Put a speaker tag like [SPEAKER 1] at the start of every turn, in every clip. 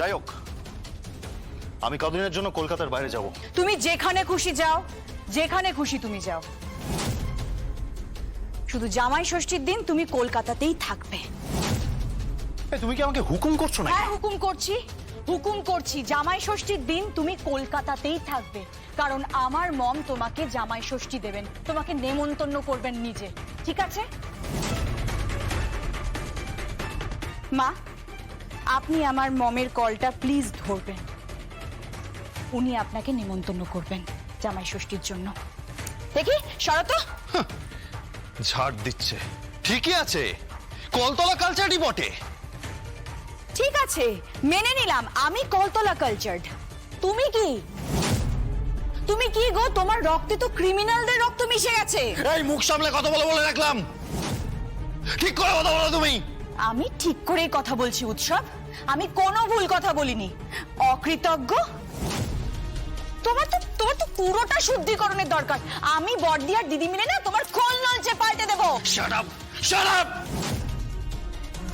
[SPEAKER 1] যাই হোক, আমি কদিনের জন্য কলকাতার বাইরে যাব।
[SPEAKER 2] তুমি যেখানে খুশি যাও, যেখানে খুশি তুমি যাও, শুধু জামাই ষষ্ঠীর দিন তুমি কলকাতাতেই থাকবে।
[SPEAKER 1] তুমি কি আমাকে হুকুম করছো না?
[SPEAKER 2] হ্যাঁ, হুকুম করছি, হুকুম করছি। জামাই ষষ্ঠীর দিন তুমি কলকাতাতেই থাকবে, কারণ আমার মম তোমাকে জামাই ষষ্ঠী দেবেন, তোমাকে নেমন্তন্ন করবেন নিজে। ঠিক আছে মা, আপনি আমার মমের কলটা প্লিজ ধরবেন। উনি আপনাকে নেমন্তন্ন করবেন জামাই ষষ্ঠীর জন্য। দেখি শরত
[SPEAKER 1] ঝাড় দিচ্ছে। ঠিকই আছে, কলতলা কালচারই বটে।
[SPEAKER 2] ঠিক আছে, মেনে নিলাম আমি কলতলা কালচার্ড। তুমি কি, তুমি কি গো? তোমার রক্তে তো ক্রিমিনালদের রক্ত মিশে গেছে।
[SPEAKER 1] এই মুখ সামলে কথা বলে রাখলাম, ঠিক করে কথা বলো তুমি।
[SPEAKER 2] আমি ঠিক করেই কথা বলছি উৎসব, আমি কোনো ভুল কথা বলিনি। অকৃতজ্ঞ, তোমার তো পুরোটা শুদ্ধিকরণের দরকার। আমি বড়দি আর দিদি মিলে না তোমার খোল নলচে পাল্টে দেবো।
[SPEAKER 1] Shut up, shut up.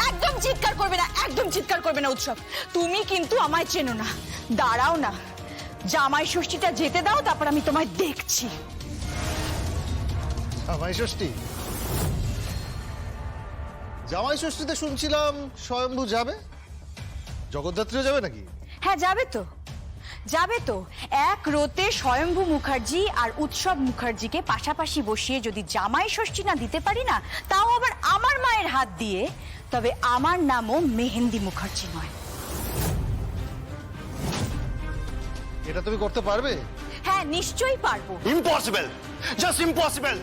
[SPEAKER 2] একদম চিৎকার করবে না, একদম চিৎকার করবে না উৎসব। তুমি কিন্তু আমায় চেনো না। দাঁড়াও না, জামাই ষষ্ঠীটা যেতে দাও, তারপর আমি তোমায় দেখছি।
[SPEAKER 3] জামাই ষষ্ঠী? জামাই ষষ্ঠীতে শুনছিলাম স্বয়ম্ভু যাবে, জগদ্ধাত্রীও যাবে নাকি?
[SPEAKER 2] হ্যাঁ যাবে তো, যাবে তো। এক রোতে স্বয়ম্ভু মুখার্জি আর উৎসব মুখার্জিকে পাশাপাশি বসিয়ে যদি জামাই ষষ্ঠী না দিতে পারি না, তাও আবার আমার মায়ের হাত দিয়ে, তবে আমার নামও মেহেন্দি মুখার্জি নয়।
[SPEAKER 3] এটা তুমি করতে পারবে?
[SPEAKER 2] হ্যাঁ নিশ্চয়ই পারবো।
[SPEAKER 1] Impossible, just impossible.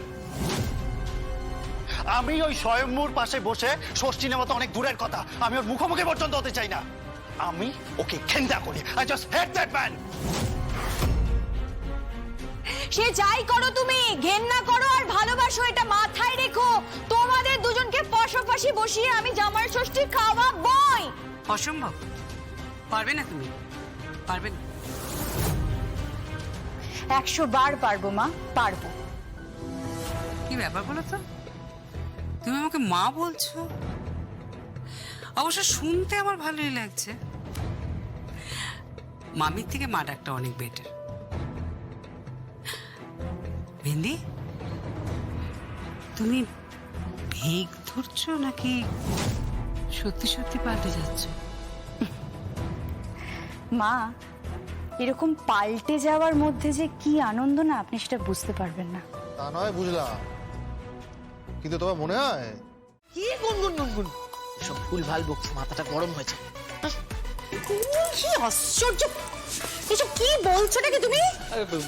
[SPEAKER 1] আমি ওই স্বয়ম্ভুর পাশে বসে ষষ্ঠী নেওয়া তো অনেক দূরের কথা, আমি ওর মুখোমুখি পর্যন্ত হতে চাই না। আমি ওকে ঘেন্না করি। I just hate that man.
[SPEAKER 2] সে যাই করো, তুমি ঘেন্না করো আর ভালোবাসো, এটা মাথায় রেখো। তোমাদের দুজনকে পাশাপাশি বসিয়ে আমি জামাই ষষ্ঠী খাওয়াবই।
[SPEAKER 4] অসম্ভব, পারবে না তুমি, পারবে না।
[SPEAKER 2] 100 বার পারবো মা, পারবো।
[SPEAKER 4] কি ব্যাপার বলো তো, তুমি আমাকে মা বলছো? অবশ্য শুনতে আমার ভালোই লাগছে। মামির থেকে মা ডাকটা অনেক বেটার। মেহেন্দি, তুমি ভেগ ধরছো নাকি সত্যি সত্যি পাল্টে যাচ্ছ?
[SPEAKER 2] মা, এরকম পাল্টে যাওয়ার মধ্যে যে কি আনন্দ না, আপনি সেটা বুঝতে পারবেন না।
[SPEAKER 3] তা নয় বুঝলাম, কিন্তু তোমার মনে হয়?
[SPEAKER 5] কি গুনগুন গুনগুন সব ভুলভাল বকছো, মাথাটা গরম হয়েছে।
[SPEAKER 2] কি আশ্চর্য, এসব কি বলছো নাকি তুমি?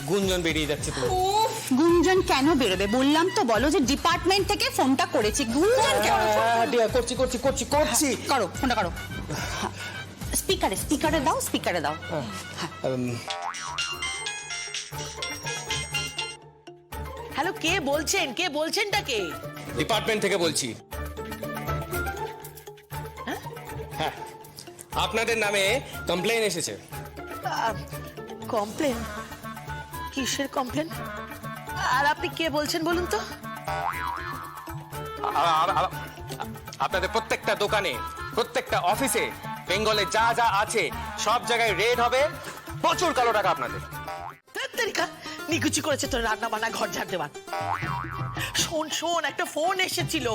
[SPEAKER 6] গুঞ্জন বেরিয়ে যাচ্ছে তো।
[SPEAKER 2] উফ, গুঞ্জন কেন বেরোবে? বললাম তো, বলো যে ডিপার্টমেন্ট থেকে ফোনটা করেছি। গুঞ্জন কেন?
[SPEAKER 6] করছি করছি করছি করছি।
[SPEAKER 2] করো, ফোনটা করো। স্পিকারে, স্পিকারে দাও, স্পিকারে দাও।
[SPEAKER 5] হ্যালো, কে বলছেন? কে বলছেনটা কে?
[SPEAKER 6] ডিপার্টমেন্ট থেকে বলছি। হ্যাঁ, আপনাদের নামে কমপ্লেন এসেছে।
[SPEAKER 5] কমপ্লেন? কিসের কমপ্লেন? আর আপনি কে বলছেন বলুন তো?
[SPEAKER 6] আপনাদের প্রত্যেকটা দোকানে, প্রত্যেকটা অফিসে বেঙ্গলে যা যা আছে সব জায়গায় রেড হবে, প্রচুর কালো টাকা আপনাদের।
[SPEAKER 5] তারিকা নিকুচি করেছে তোর রান্না বান্না ঘর ঝাড় দেওয়ার। শোন শোন, একটা ফোন এসেছিল,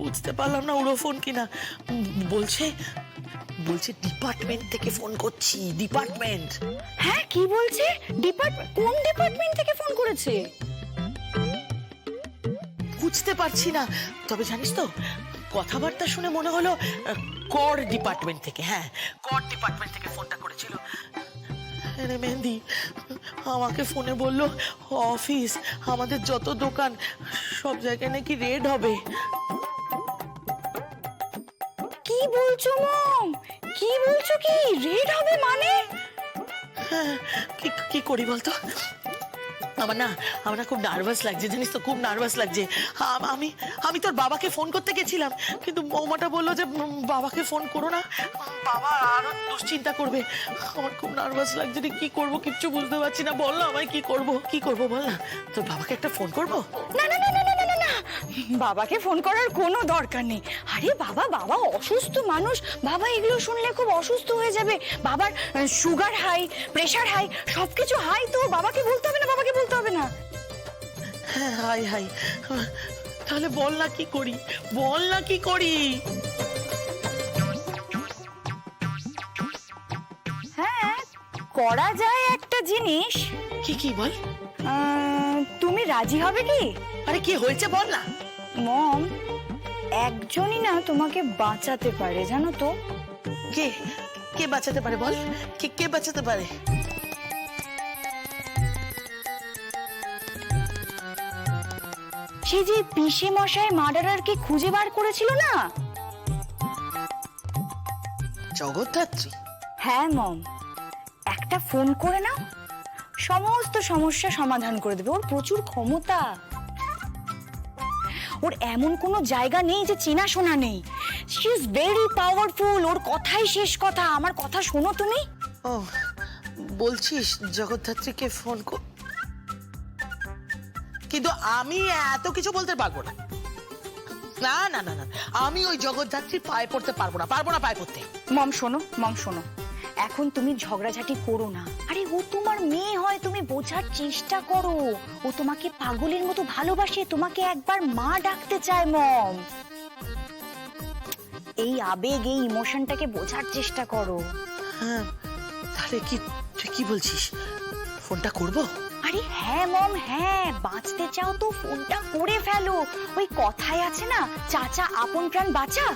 [SPEAKER 5] বুঝতে পারলাম না উড়ো ফোন কিনা। বলছে ডিপার্টমেন্ট থেকে ফোন করছি, ডিপার্টমেন্ট।
[SPEAKER 2] হ্যাঁ, কি বলছে? ডিপার্টমেন্ট? কোন ডিপার্টমেন্ট থেকে ফোন করেছে?
[SPEAKER 5] বুঝতে পারছি না, তবে জানিস তো কথাবার্তা শুনে মনে হলো কর ডিপার্টমেন্ট থেকে। হ্যাঁ, কর ডিপার্টমেন্ট থেকে ফোনটা করেছিল। আরে মেহেন্দি, আমাকে ফোনে বললো অফিস, আমাদের যত দোকান সব জায়গায় নাকি রেড হবে।
[SPEAKER 2] কি বলছো মম? কি বলছো? কি রেড হবে মানে?
[SPEAKER 5] হ্যাঁ, কি করি বলতো? আমার না খুব নার্ভাস লাগছে, জানিস তো, খুব নার্ভাস লাগছে। আমি তোর বাবাকে ফোন করতে গেছিলাম, কিন্তু বৌমাটা বললো যে বাবাকে ফোন করো না, বাবা আরো দুশ্চিন্তা করবে। আমার খুব নার্ভাস লাগছে রে, কি করবো কিচ্ছু বুঝতে পারছি না। বল না আমায়, কি করবো বল না। তোর বাবাকে একটা ফোন করবো?
[SPEAKER 2] না না না না না না না, বাবাকে ফোন করার কোনো দরকার নেই। আরে বাবা, বাবা অসুস্থ মানুষ, বাবা এগুলো শুনলে খুব অসুস্থ হয়ে যাবে। বাবার সুগার হাই, প্রেশার হাই, সবকিছু হাই, তো বাবাকে বলতে হবে না, বাবাকে বলতে হবে না।
[SPEAKER 5] হ্যাঁ, হাই হাই। তাহলে বল না কি করি, বল না কি করি।
[SPEAKER 2] হ্যাঁ, করা যায় একটা জিনিস।
[SPEAKER 5] কি কি বল।
[SPEAKER 2] তুমি রাজি হবে কি?
[SPEAKER 5] আরে কি হয়েছে বল না।
[SPEAKER 2] মম, একজনই না তোমাকে বাঁচাতে পারে, জানো তো?
[SPEAKER 5] কে কে বাঁচাতে পারে বল, কে কে বাঁচাতে পারে?
[SPEAKER 2] সে যে পিসে মশাই মার্ডারারকে খুঁজে বার করেছিল না।
[SPEAKER 5] জগদ্ধাত্রী?
[SPEAKER 2] হ্যাঁ মম, একটা ফোন করে নাও, সমস্ত সমস্যা সমাধান করে দেবে। ওর প্রচুর ক্ষমতা, ওর এমন কোনো জায়গা নেই যে চেনাশোনা নেই। শি ইজ ভেরি পাওয়ারফুল, ওর কথাই শেষ কথা। আমার কথা শোনো তুমি।
[SPEAKER 5] ও বলছিস জগদ্ধাত্রীকে ফোন কর, কিন্তু আমি এত কিছু বলতে পারবো না। না না না না, আমি ওই জগদ্ধাত্রীর পায়ে পড়তে পারবো না, পারবো না পায়ে পড়তে।
[SPEAKER 2] মম শোনো, মম শোনো, এখন তুমি ঝগড়াঝাটি করো না। আরে ও তোমার মেয়ে হয়, তুমি বোঝার চেষ্টা করো। ও তোমাকে পাগলের মতো ভালোবাসে, তোমাকে একবার মা ডাকতে চায় মম। এই আবেগ, এই ইমোশনটাকে বোঝার চেষ্টা করো।
[SPEAKER 5] হ্যাঁ, তাহলে কি তুই কি বলছিস, ফোনটা করবো?
[SPEAKER 2] আরে হ্যাঁ মম, হ্যাঁ, বাঁচতে চাও তো ফোনটা করে ফেলো। ওই কথায় আছে না, চাচা আপন প্রাণ বাঁচা।